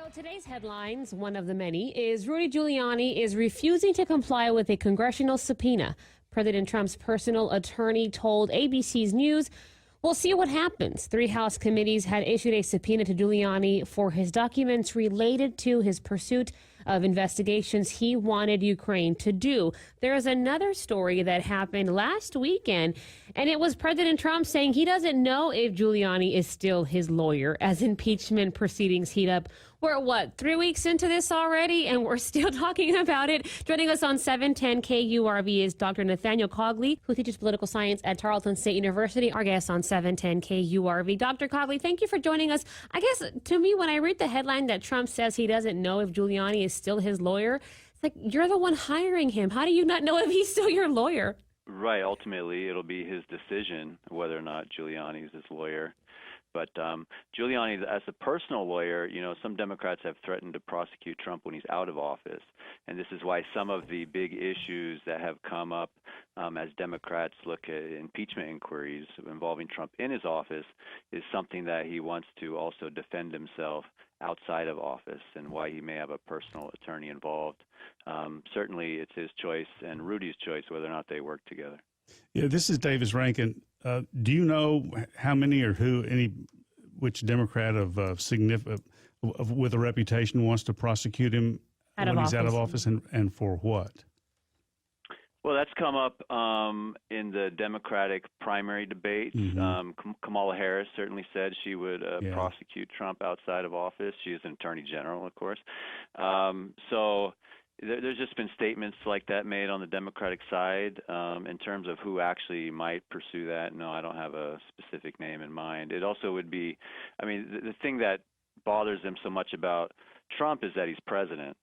So today's headlines, one of the many, is Rudy Giuliani is refusing to comply with a congressional subpoena. President Trump's personal attorney told ABC's News, "We'll see what happens." 3 House committees had issued a subpoena to Giuliani for his documents related to his pursuit of investigations he wanted Ukraine to do. There is another story that happened last weekend, and it was President Trump saying he doesn't know if Giuliani is still his lawyer as impeachment proceedings heat up. We're, 3 weeks into this already, and we're still talking about it. Joining us on 710 KURV is Dr. Nathaniel Cogley, who teaches political science at Tarleton State University, our guest on 710 KURV. Dr. Cogley, thank you for joining us. I guess, to me, when I read the headline that Trump says he doesn't know if Giuliani is still his lawyer, it's like, you're the one hiring him. How do you not know if he's still your lawyer? Right. Ultimately, it'll be his decision whether or not Giuliani is his lawyer. But Giuliani, as a personal lawyer, some Democrats have threatened to prosecute Trump when he's out of office. And this is why some of the big issues that have come up as Democrats look at impeachment inquiries involving Trump in his office is something that he wants to also defend himself outside of office, and why he may have a personal attorney involved. Certainly, it's his choice and Rudy's choice whether or not they work together. Yeah, this is Davis Rankin. Do you know how many or which Democrat of significant with a reputation wants to prosecute him when he's out of office, and for what? Well, that's come up in the Democratic primary debates. Kamala Harris certainly said she would prosecute Trump outside of office. She is an attorney general, of course. So there's just been statements like that made on the Democratic side. In terms of who actually might pursue that, no, I don't have a specific name in mind. It also would be, the thing that bothers them so much about Trump is that he's president,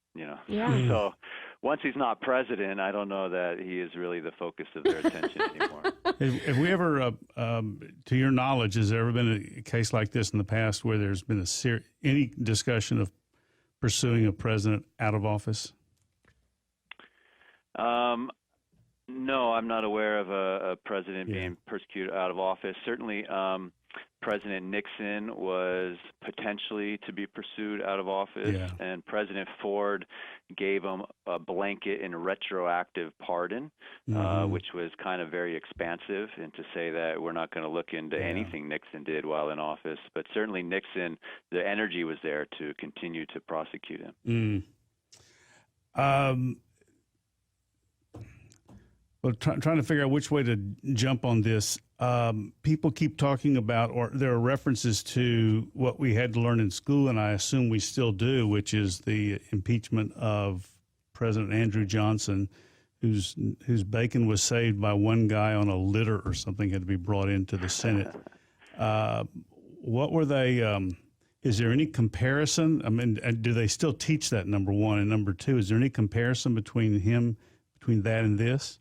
Yeah. So once he's not president, I don't know that he is really the focus of their attention anymore. Have we ever, to your knowledge, has there ever been a case like this in the past where there's been any discussion of pursuing a president out of office? No, I'm not aware of a president being persecuted out of office. Certainly, President Nixon was potentially to be pursued out of office, and President Ford gave him a blanket and retroactive pardon, which was kind of very expansive, and to say that we're not going to look into anything Nixon did while in office. But certainly Nixon, the energy was there to continue to prosecute him. Well, trying to figure out which way to jump on this. People keep talking about, or there are references to what we had to learn in school, and I assume we still do, which is the impeachment of President Andrew Johnson, whose bacon was saved by one guy on a litter or something had to be brought into the Senate. What were they? Is there any comparison? Do they still teach that, number one? And number two, is there any comparison between that and this?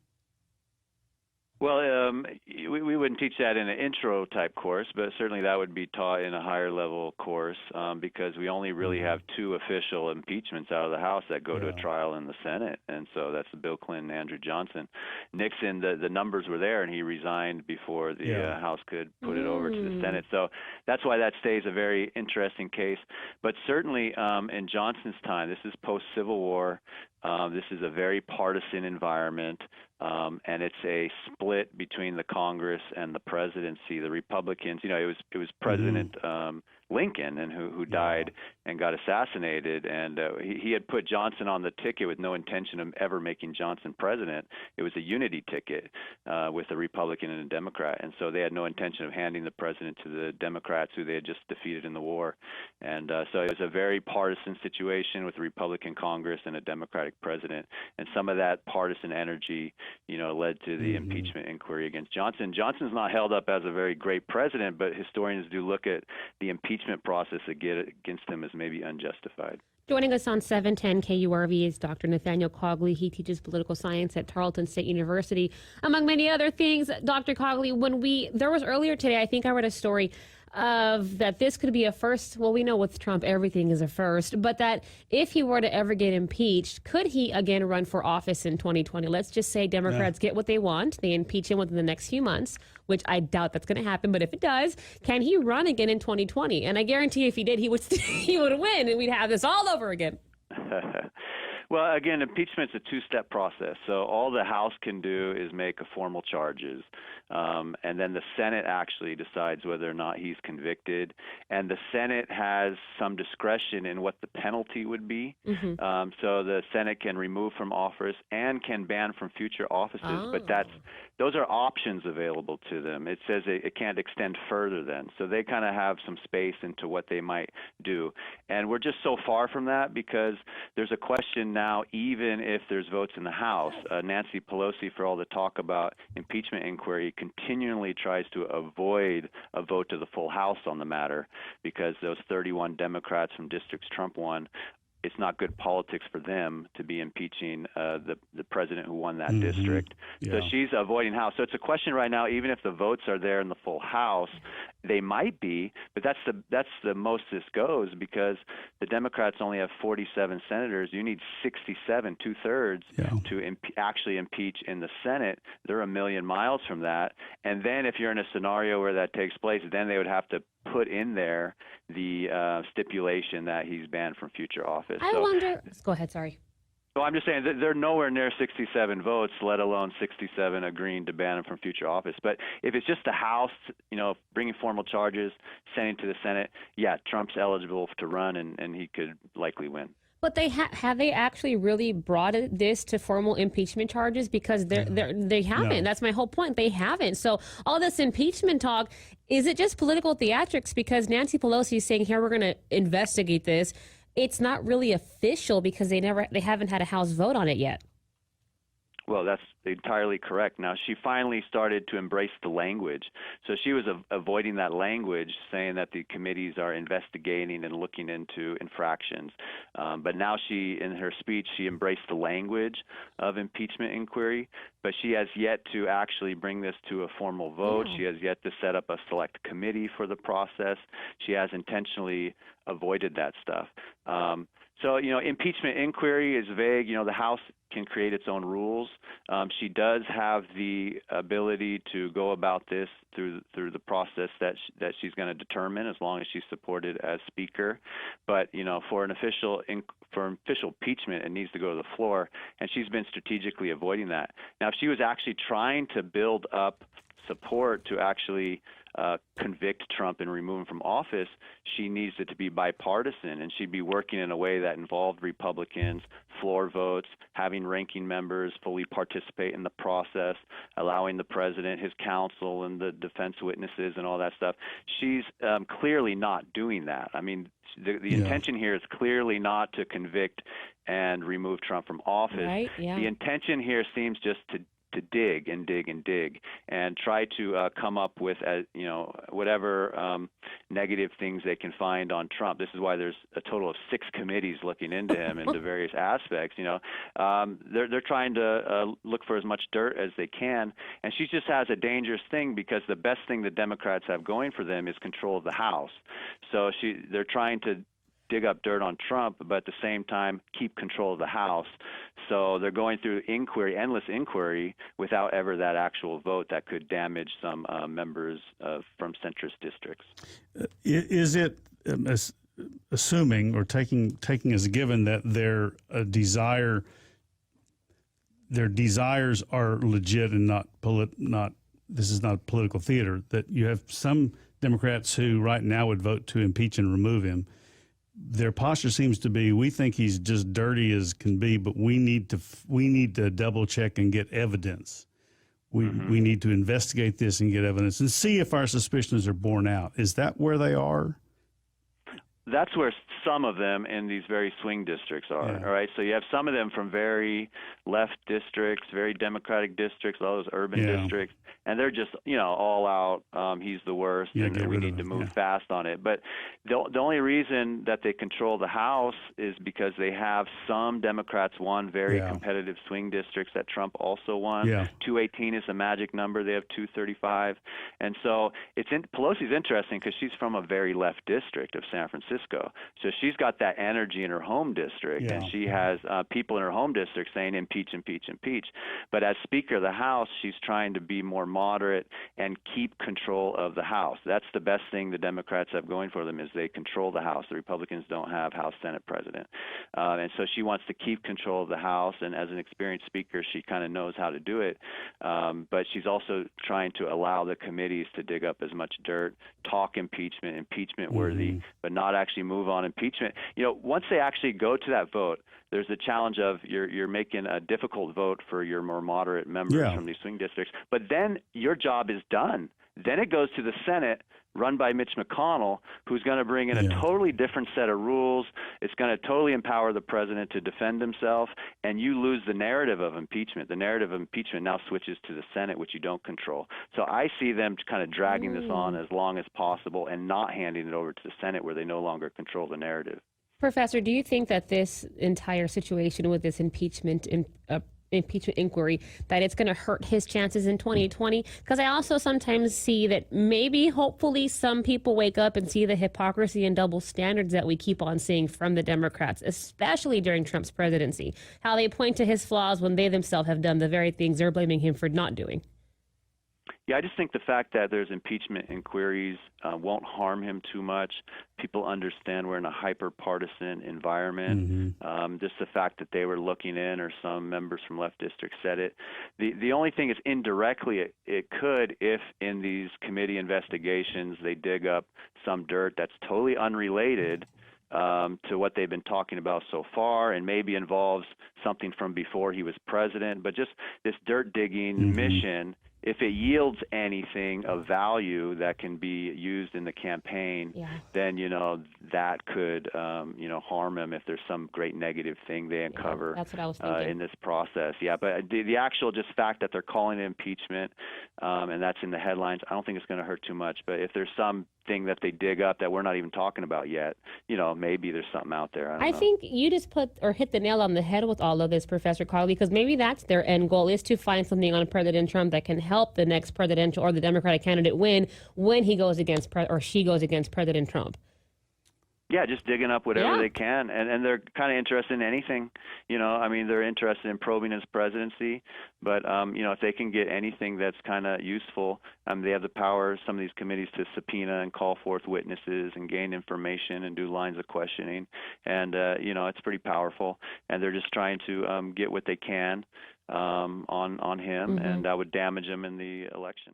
Well, we wouldn't teach that in an intro type course, but certainly that would be taught in a higher level course because we only really have 2 official impeachments out of the House that go to a trial in the Senate, and so that's Bill Clinton and Andrew Johnson. Nixon, the numbers were there, and he resigned before the House could put it over to the Senate. So that's why that stays a very interesting case. But certainly in Johnson's time, this is post-Civil War. This is a very partisan environment, and it's a split between the Congress and the presidency. The Republicans, it was President Lincoln and who died and got assassinated, and he had put Johnson on the ticket with no intention of ever making Johnson president. It was a unity ticket with a Republican and a Democrat, and so they had no intention of handing the president to the Democrats, who they had just defeated in the war. And so it was a very partisan situation with a Republican Congress and a Democratic president, and some of that partisan energy, led to the impeachment inquiry against Johnson. Johnson's not held up as a very great president, but historians do look at the impeachment process against him as maybe unjustified. Joining us on 710 KURV is Dr. Nathaniel Cogley. He teaches political science at Tarleton State University, among many other things. Dr. Cogley, there was earlier today, I think I read a story of that this could be a first. Well, we know with Trump, everything is a first, but that if he were to ever get impeached, could he again run for office in 2020? Let's just say Democrats get what they want. They impeach him within the next few months, which I doubt that's going to happen. But if it does, can he run again in 2020? And I guarantee if he did, he would he would win, and we'd have this all over again. Well, again, impeachment's a two-step process. So all the House can do is make a formal charges, and then the Senate actually decides whether or not he's convicted. And the Senate has some discretion in what the penalty would be. So the Senate can remove from office and can ban from future offices, but those are options available to them. It says it can't extend further then. So they kind of have some space into what they might do. And we're just so far from that because there's a question now, even if there's votes in the House. Nancy Pelosi, for all the talk about impeachment inquiry, continually tries to avoid a vote to the full House on the matter because those 31 Democrats from districts Trump won, it's not good politics for them to be impeaching the president who won that district. So she's avoiding House. So it's a question right now, even if the votes are there in the full House, they might be, but that's the most this goes because the Democrats only have 47 senators. You need 67, two-thirds, to actually impeach in the Senate. They're a million miles from that. And then if you're in a scenario where that takes place, then they would have to put in there the stipulation that he's banned from future office. I wonder. Go ahead. Sorry. So I'm just saying that they're nowhere near 67 votes, let alone 67 agreeing to ban him from future office. But if it's just the House, bringing formal charges, sending to the Senate, Trump's eligible to run, and he could likely win. But they have they actually really brought this to formal impeachment charges? Because they haven't. No. That's my whole point. They haven't. So all this impeachment talk, is it just political theatrics? Because Nancy Pelosi is saying, here, we're going to investigate this. It's not really official because they haven't had a House vote on it yet. Well, that's entirely correct. Now, she finally started to embrace the language. So she was avoiding that language, saying that the committees are investigating and looking into infractions. But now in her speech, she embraced the language of impeachment inquiry, but she has yet to actually bring this to a formal vote. She has yet to set up a select committee for the process. She has intentionally avoided that stuff. So, impeachment inquiry is vague. The House can create its own rules. She does have the ability to go about this through the process that she's going to determine, as long as she's supported as Speaker. But for official impeachment, it needs to go to the floor, and she's been strategically avoiding that. Now, if she was actually trying to build up support to actually convict Trump and remove him from office, she needs it to be bipartisan, and she'd be working in a way that involved Republicans, floor votes, having ranking members fully participate in the process, allowing the president, his counsel, and the defense witnesses and all that stuff. She's clearly not doing that. I mean, the intention here is clearly not to convict and remove Trump from office. Right, The intention here seems just to dig and dig and dig and try to come up with whatever negative things they can find on Trump. This is why there's a total of 6 committees looking into him into various aspects. They're trying to look for as much dirt as they can, and she just has a dangerous thing because the best thing the Democrats have going for them is control of the House. So they're trying to dig up dirt on Trump, but at the same time keep control of the House. So they're going through endless inquiry, without ever that actual vote that could damage some members from centrist districts. Is it assuming or taking as a given that their desires are legit and not this is not political theater, that you have some Democrats who right now would vote to impeach and remove him? Their posture seems to be, we think he's just dirty as can be, but we need to double check and get evidence. We need to investigate this and get evidence and see if our suspicions are borne out. Is that where they are? that's where some of them in these very swing districts are. Yeah. All right, so you have some of them from very left districts, very Democratic districts, all those urban Yeah. districts, and they're just all out. He's the worst, Yeah, and get we rid of need to him, move yeah. fast on it. But the only reason that they control the House is because they have some Democrats won very Yeah. competitive swing districts that Trump also won. Yeah. 218 is the magic number. They have 235, and so Pelosi's interesting because she's from a very left district of San Francisco. So she's got that energy in her home district, and Yeah. she has people in her home district saying impeach, impeach, impeach. But as Speaker of the House, she's trying to be more moderate and keep control of the House. That's the best thing the Democrats have going for them is they control the House. The Republicans don't have House, Senate, President. And so she wants to keep control of the House, and as an experienced Speaker, she kind of knows how to do it. But she's also trying to allow the committees to dig up as much dirt, talk impeachment worthy, but not actually move on impeachment. Once they actually go to that vote, there's the challenge of you're making a difficult vote for your more moderate members Yeah. from these swing districts. But then your job is done. Then it goes to the Senate, run by Mitch McConnell, who's going to bring in Yeah. a totally different set of rules. It's going to totally empower the president to defend himself, and you lose the narrative of impeachment. The narrative of impeachment now switches to the Senate, which you don't control. So I see them kind of dragging this on as long as possible and not handing it over to the Senate where they no longer control the narrative. Professor, do you think that this entire situation with this impeachment inquiry, that it's going to hurt his chances in 2020? Because I also sometimes see that maybe, hopefully, some people wake up and see the hypocrisy and double standards that we keep on seeing from the Democrats, especially during Trump's presidency, how they point to his flaws when they themselves have done the very things they're blaming him for not doing. Yeah, I just think the fact that there's impeachment inquiries won't harm him too much. People understand we're in a hyper-partisan environment. Just the fact that they were looking in, or some members from left districts said it. The only thing is indirectly it could, if in these committee investigations they dig up some dirt that's totally unrelated to what they've been talking about so far, and maybe involves something from before he was president. But just this dirt digging mission, if it yields anything of value that can be used in the campaign, then, that could, harm him if there's some great negative thing they uncover that's what I was thinking. in this process. Yeah, but the actual just fact that they're calling it impeachment, and that's in the headlines, I don't think it's going to hurt too much. But if there's something that they dig up that we're not even talking about yet, maybe there's something out there. I don't know. think you just hit the nail on the head with all of this, Professor Cogley, because maybe that's their end goal, is to find something on President Trump that can help the next presidential or the Democratic candidate win when he goes against or she goes against President Trump. Yeah, just digging up whatever they can, and they're kind of interested in anything. They're interested in probing his presidency, but if they can get anything that's kind of useful, they have the power, some of these committees, to subpoena and call forth witnesses and gain information and do lines of questioning, and it's pretty powerful. And they're just trying to get what they can on him, and that would damage him in the election.